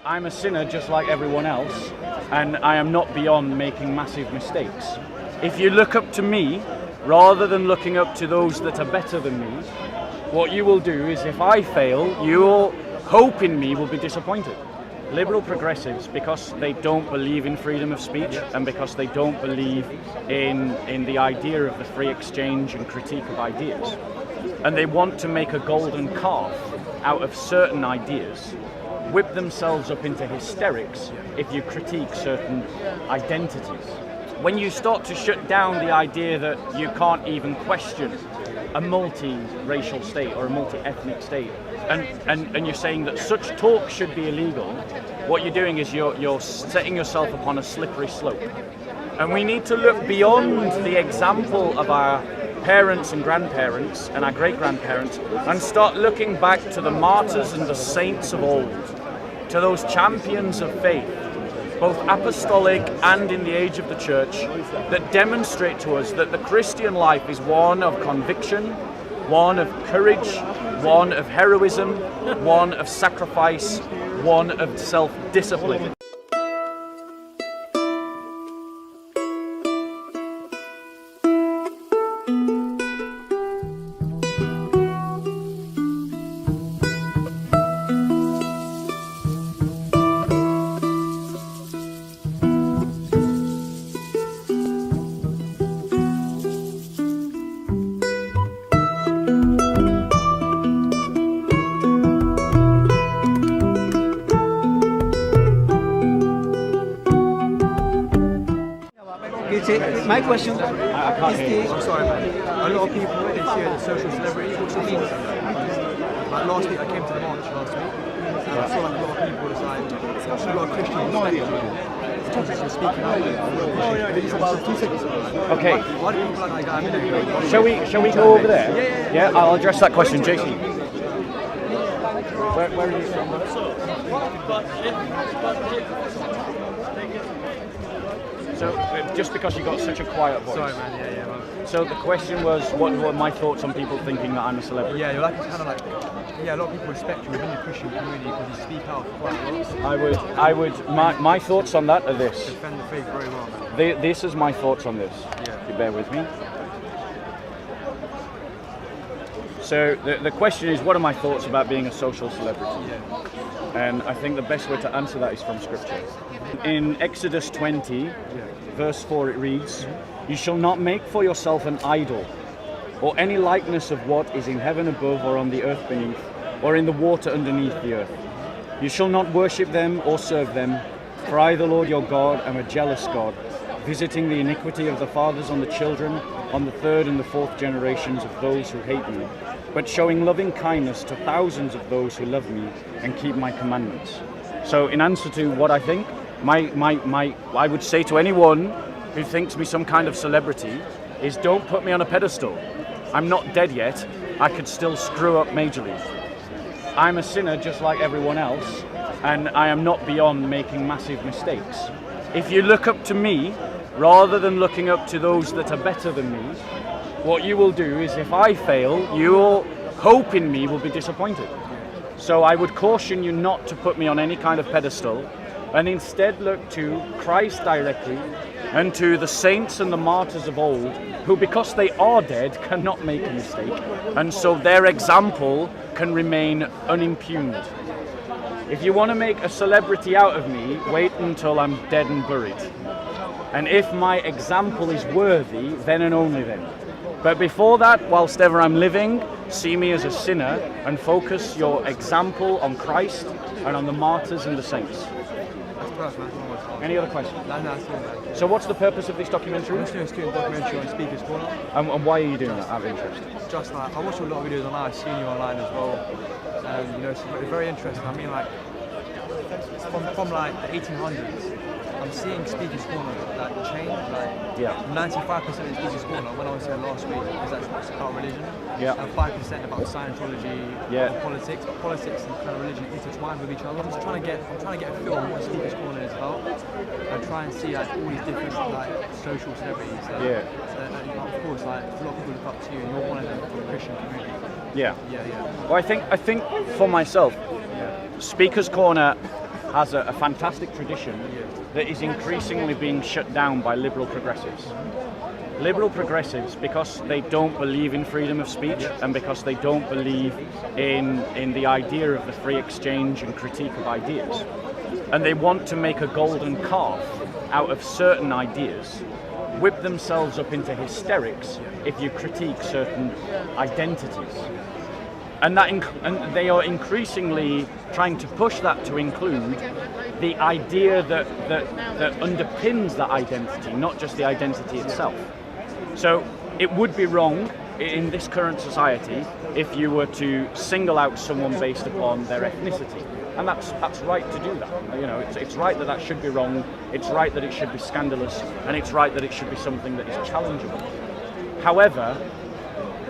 I'm a sinner just like everyone else, and I am not beyond making massive mistakes. If you look up to me, rather than looking up to those that are better than me, what you will do is if I fail, your hope in me will be disappointed. Liberal progressives, because they don't believe in freedom of speech and because they don't believe in the idea of the free exchange and critique of ideas, and they want to make a golden calf out of certain ideas, whip themselves up into hysterics if you critique certain identities. When you start to shut down the idea that you can't even question a multi-racial state or a multi-ethnic state, and you're saying that such talk should be illegal, what you're doing is you're setting yourself upon a slippery slope. And we need to look beyond the example of our parents and grandparents and our great-grandparents and start looking back to the martyrs and the saints of old, to those champions of faith, both apostolic and in the age of the church, that demonstrate to us that the Christian life is one of conviction, one of courage, one of heroism, one of sacrifice, one of self-discipline. My question I can't hear you. I'm sorry, man. A lot of people, when they see a social celebrity, what do you mean? Like last week, I came to the march last week, and I saw like a lot of people, it's like, a lot of Christians speaking out. Okay. Why do people like that? Shall we go over there? Yeah, I'll address that question, Jason. Where are you from? So, just because you got such a quiet voice. Sorry, man. Yeah. So the question was, what were my thoughts on people thinking that I'm a celebrity? Yeah, you're like kind of like, a lot of people respect you within the Christian community because you speak out quite a lot. I would. My thoughts on that are this. Defend the faith very well, man. This is my thoughts on this. Yeah. If you bear with me. So the question is, what are my thoughts about being a social celebrity? Yeah. And I think the best way to answer that is from Scripture. In Exodus 20, verse 4, it reads, "You shall not make for yourself an idol, or any likeness of what is in heaven above, or on the earth beneath, or in the water underneath the earth. You shall not worship them or serve them, for I, the Lord your God, am a jealous God, visiting the iniquity of the fathers on the children, on the third and the fourth generations of those who hate me, but showing loving kindness to thousands of those who love me and keep my commandments." So in answer to what I think, I would say to anyone who thinks me some kind of celebrity is, don't put me on a pedestal. I'm not dead yet. I could still screw up majorly. I'm a sinner just like everyone else, and I am not beyond making massive mistakes. If you look up to me, rather than looking up to those that are better than me, what you will do is if I fail, your hope in me will be disappointed. So I would caution you not to put me on any kind of pedestal, and instead look to Christ directly and to the saints and the martyrs of old, who, because they are dead, cannot make a mistake, and so their example can remain unimpugned. If you want to make a celebrity out of me, wait until I'm dead and buried. And if my example is worthy, then and only then. But before that, whilst ever I'm living, see me as a sinner and focus your example on Christ and on the martyrs and the saints. Any other questions? No. So what's the purpose of this documentary? I'm just doing a documentary on Speaker's Corner. And why are you doing that out of interest? Just like, I watch a lot of videos online, I've seen you online as well. And it's very interesting. I mean, like, from like the 1800s, I'm seeing Speaker's Corner like change. Like 95% of Speaker's Corner, when I was here last week, is actually about religion. And 5% about Scientology, and politics. But politics and kind of religion intertwined with each other. I'm trying to get a feel of what Speaker's Corner is about, and try and see like all these different like social celebrities. Of course, like a lot of people look up to you, and you're one of them from the Christian community. Well, I think for myself, Speaker's Corner has a fantastic tradition that is increasingly being shut down by liberal progressives. Liberal progressives, because they don't believe in freedom of speech and because they don't believe in the idea of the free exchange and critique of ideas, and they want to make a golden calf out of certain ideas, whip themselves up into hysterics if you critique certain identities. And and they are increasingly trying to push that to include the idea that underpins that identity, not just the identity itself. So it would be wrong in this current society if you were to single out someone based upon their ethnicity. And that's right to do that. You know, it's right that that should be wrong, it's right that it should be scandalous, and it's right that it should be something that is challengeable. However,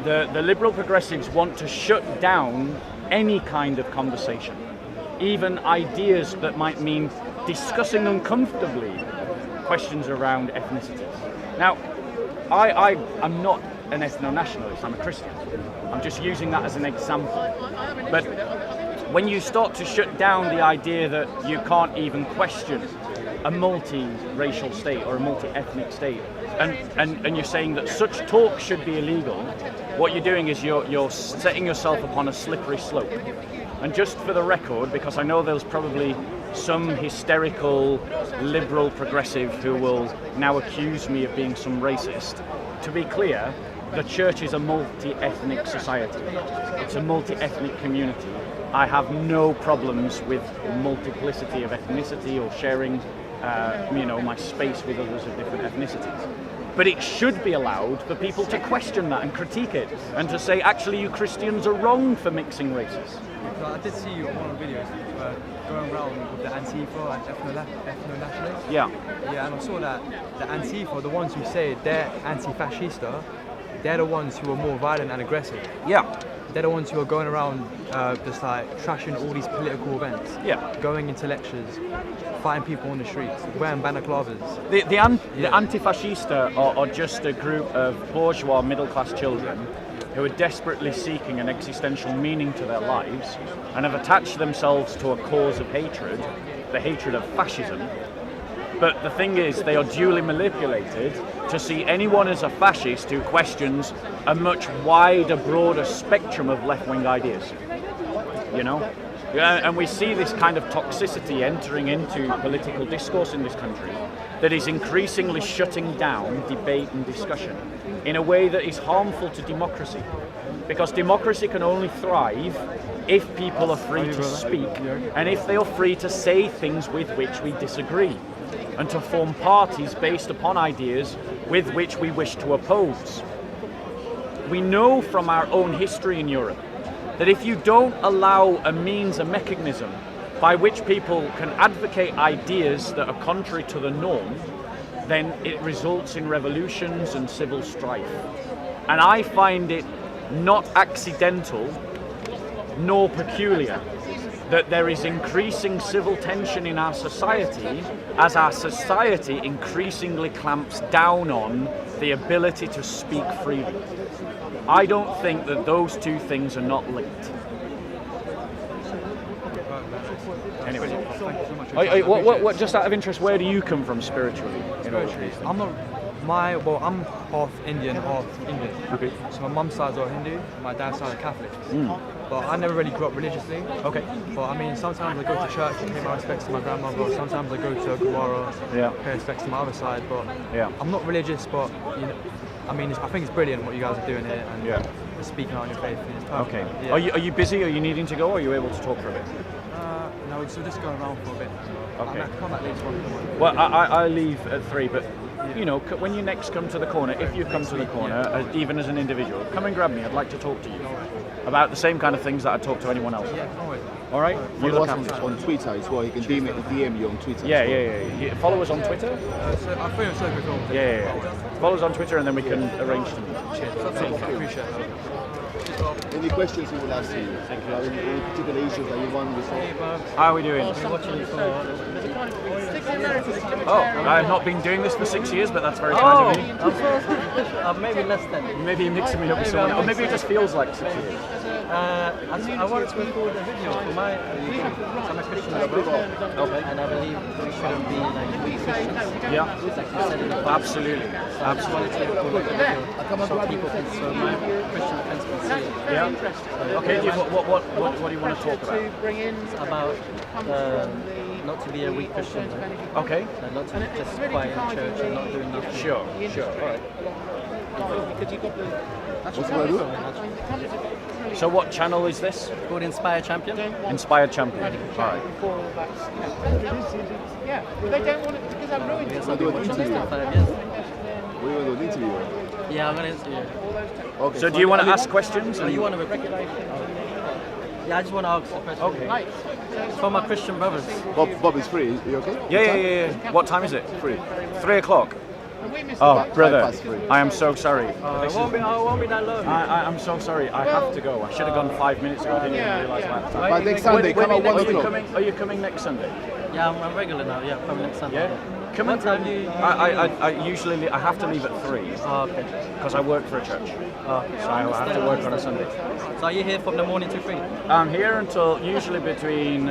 the liberal progressives want to shut down any kind of conversation, even ideas that might mean discussing uncomfortably questions around ethnicities. Now, I'm not an ethno-nationalist, I'm a Christian. I'm just using that as an example. But when you start to shut down the idea that you can't even question a multi-racial state or a multi-ethnic state, and you're saying that such talk should be illegal, what you're doing is you're setting yourself upon a slippery slope. And just for the record, because I know there's probably some hysterical liberal progressive who will now accuse me of being some racist, to be clear, the church is a multi-ethnic society. It's a multi-ethnic community. I have no problems with multiplicity of ethnicity or sharing my space with others of different ethnicities. But it should be allowed for people to question that and critique it, and to say, actually, you Christians are wrong for mixing races. I did see you on one of the videos going around with the Antifa and ethno-nationalists. Yeah. Yeah, and I saw that the Antifa, the ones who say they're anti-fascista, they're the ones who are more violent and aggressive. Yeah. They're the ones who are going around just like trashing all these political events. Yeah. Going into lectures, fighting people on the streets, wearing balaclavas. The anti-fascista are just a group of bourgeois middle-class children who are desperately seeking an existential meaning to their lives and have attached themselves to a cause of hatred, the hatred of fascism. But the thing is, they are duly manipulated to see anyone as a fascist who questions a much wider, broader spectrum of left-wing ideas. You know? And we see this kind of toxicity entering into political discourse in this country that is increasingly shutting down debate and discussion in a way that is harmful to democracy. Because democracy can only thrive if people are free to speak and if they are free to say things with which we disagree, and to form parties based upon ideas with which we wish to oppose. We know from our own history in Europe that if you don't allow a mechanism by which people can advocate ideas that are contrary to the norm, then it results in revolutions and civil strife. And I find it not accidental nor peculiar that there is increasing civil tension in our society as our society increasingly clamps down on the ability to speak freely. I don't think that those two things are not linked. Anyway, thank you so much. what, just out of interest, where do you come from spiritually? I'm half Indian, half English. Okay. So my mum's side are Hindu, my dad's side are Catholic. But I never really grew up religiously. Okay. But I mean, sometimes I go to church and pay my respects to my grandmother. Sometimes I go to a Gurdwara, pay respects to my other side. But I'm not religious, but you know, I mean, I think it's brilliant what you guys are doing here and speaking out on your faith. It's perfect. Okay. Yeah. Are you busy? Are you needing to go? Or are you able to talk for a bit? No, so just go around for a bit. Okay. I'll come back later on. Well, I leave at 3, but you know, when you next come to the corner, if you come to the corner, even as an individual, come and grab me. I'd like to talk to you about the same kind of things that I talk to anyone else. Yeah, no worries. All right. You look Follow us on Twitter as well. You can DM you on Twitter. Yeah. Follow us on Twitter. So I feel so good. Yeah. Follow us on Twitter, and then we can arrange to meet. Cheers. Appreciate it. well. Any questions you would ask you? Thank you. Any particular issues that you want to solve? How are we doing? Watching you for Oh, I've not been doing this for 6 years, but that's very kind of you. maybe less than. Maybe you're mixing me up with someone, or maybe it just feels like 6 years. I wanted to record a video for my I'm a Christian as well. Okay. And I believe we shouldn't be like weak Christians. Yeah. Like you said in the past. Absolutely. So I just wanted to record a video so people can, so my Christian friends can see it. Yeah. Okay. What do you want to talk about? About not to be a weak Christian. Like, Okay. not to just quiet in church and not doing nothing. Sure. All right. What's the matter? So what channel is this? Called Inspire Champion. Inspired Champion. All right. Yeah, they don't want it because I'm ruined. Yes, I've been watching this for 5 years. We will do an interview. Yeah, I'm going to interview. Okay. So do you want to ask questions? Oh, you want to repeat? Yeah, I just want to ask a question. Okay. For my Christian brothers. Bob is free. You okay? Yeah. What time is it? Free. 3 o'clock. And we missed Oh, the brother, past 3. I am so sorry. It won't be that long. I'm so sorry. I have to go. I should have gone 5 minutes ago. I didn't even realise that. But next Sunday, come at 1 o'clock. Are you coming next Sunday? Yeah, I'm regular now. Yeah, probably next Sunday. Yeah. Come What on. time do you? I usually I have to leave at 3 Oh, okay. because I work for a church, Oh, so I have to work on a Sunday. so are you here from the morning to 3? I'm here until usually between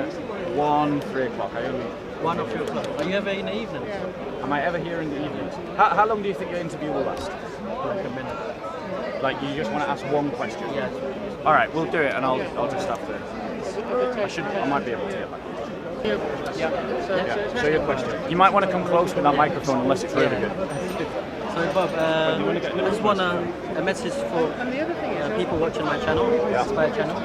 1, 3 o'clock. I only. 1 or 2 o'clock? Are you ever in the evenings? Am I ever here in the evenings? How long do you think your interview will last? Like a minute. Like you just want to ask one question? Yeah. All right, we'll do it, and I'll just have to. I might be able to get back. Yeah. So your question. You might want to come close with that microphone unless it's really good. So Bob, I just want a message for people watching my channel, Inspire channel,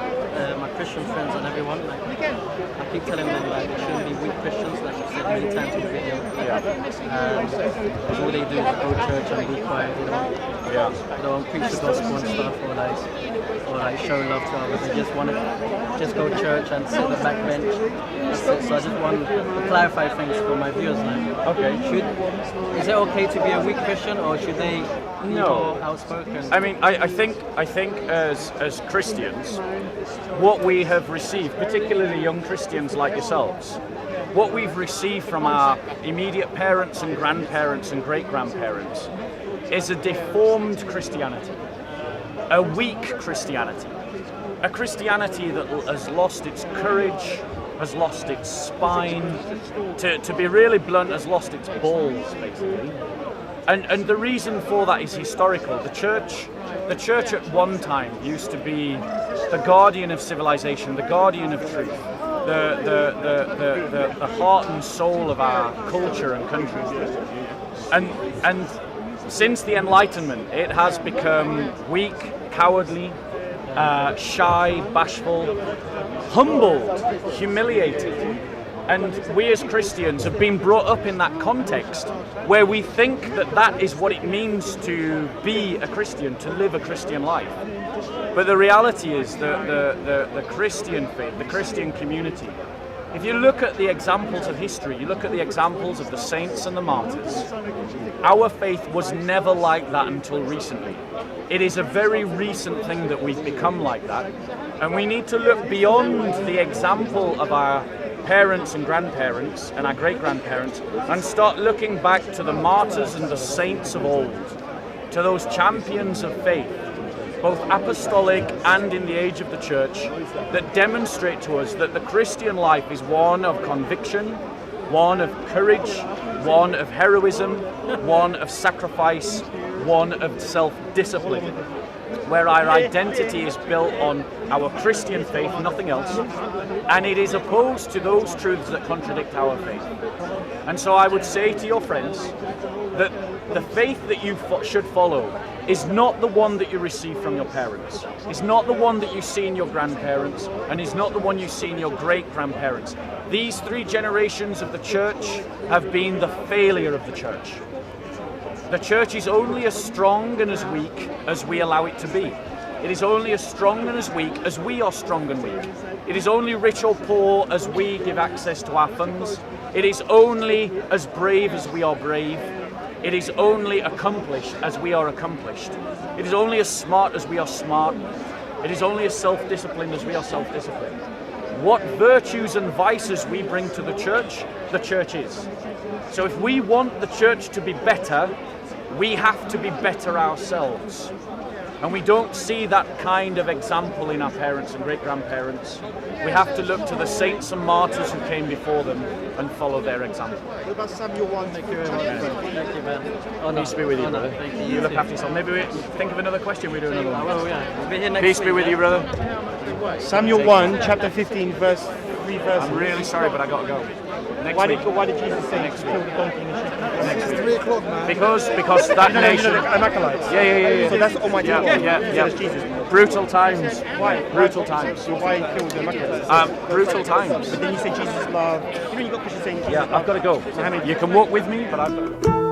my Christian friends and everyone. Like, I keep telling them like they shouldn't be weak Christians, like you said many times in the video. All they do is go to church and be quiet. They don't preach the gospel and stuff, or like show love to others. They just want to just go to church and sit on the back bench. So I just want to clarify things for my viewers now. Okay. Is it okay to be a weak Christian, or should they be more outspoken? I mean, I think as Christians, what we have received, particularly young Christians like yourselves, what we've received from our immediate parents and grandparents and great-grandparents is a deformed Christianity, a weak Christianity, a Christianity that has lost its courage, has lost its spine, to be really blunt, has lost its balls, basically. And the reason for that is historical. The church at one time used to be the guardian of civilization, the guardian of truth, the heart and soul of our culture and country. And since the Enlightenment, it has become weak, cowardly, shy, bashful, humbled, humiliated. And we as Christians have been brought up in that context where we think that is what it means to be a Christian, to live a Christian life. But the reality is the Christian faith, the Christian community, if you look at the examples of history, you look at the examples of the saints and the martyrs, our faith was never like that until recently. It is a very recent thing that we've become like that. And we need to look beyond the example of our parents and grandparents and our great-grandparents and start looking back to the martyrs and the saints of old, to those champions of faith, both apostolic and in the age of the church, that demonstrate to us that the Christian life is one of conviction, one of courage, one of heroism, one of sacrifice, one of self-discipline, where our identity is built on our Christian faith, nothing else, and it is opposed to those truths that contradict our faith. And so I would say to your friends that the faith that you should follow is not the one that you receive from your parents, is not the one that you see in your grandparents, and is not the one you see in your great-grandparents. These 3 generations of the church have been the failure of the church. The church is only as strong and as weak as we allow it to be. It is only as strong and as weak as we are strong and weak. It is only rich or poor as we give access to our funds. It is only as brave as we are brave. It is only accomplished as we are accomplished. It is only as smart as we are smart. It is only as self-disciplined as we are self-disciplined. What virtues and vices we bring to the church is. So if we want the church to be better, we have to be better ourselves. And we don't see that kind of example in our parents and great-grandparents. We have to look to the saints and martyrs who came before them and follow their example. What about Samuel 1? Thank you very much. Thank you, man. Peace be with you, brother. Thank You look after yourself. Maybe we think of another question, we do another I one. will, yeah. We'll be here next Peace week, be with yeah? you, brother. Samuel 1, chapter 15, verse 3 verses. I'm really sorry, but I got to go. Next Why week. did Jesus say to kill the donkey and the sheep? Next week. 3 o'clock, man. Because that nation. The Amalekites. Yeah. So that's Almighty Yeah, God. yeah. That's Jesus. Brutal times. Why? Brutal times. So why kill the Amalekites? Brutal times. But then you say Jesus loved. You know, you got Christians saying Jesus Yeah, loved I've got to go. Muhammad. You can walk with me, but I've got to go.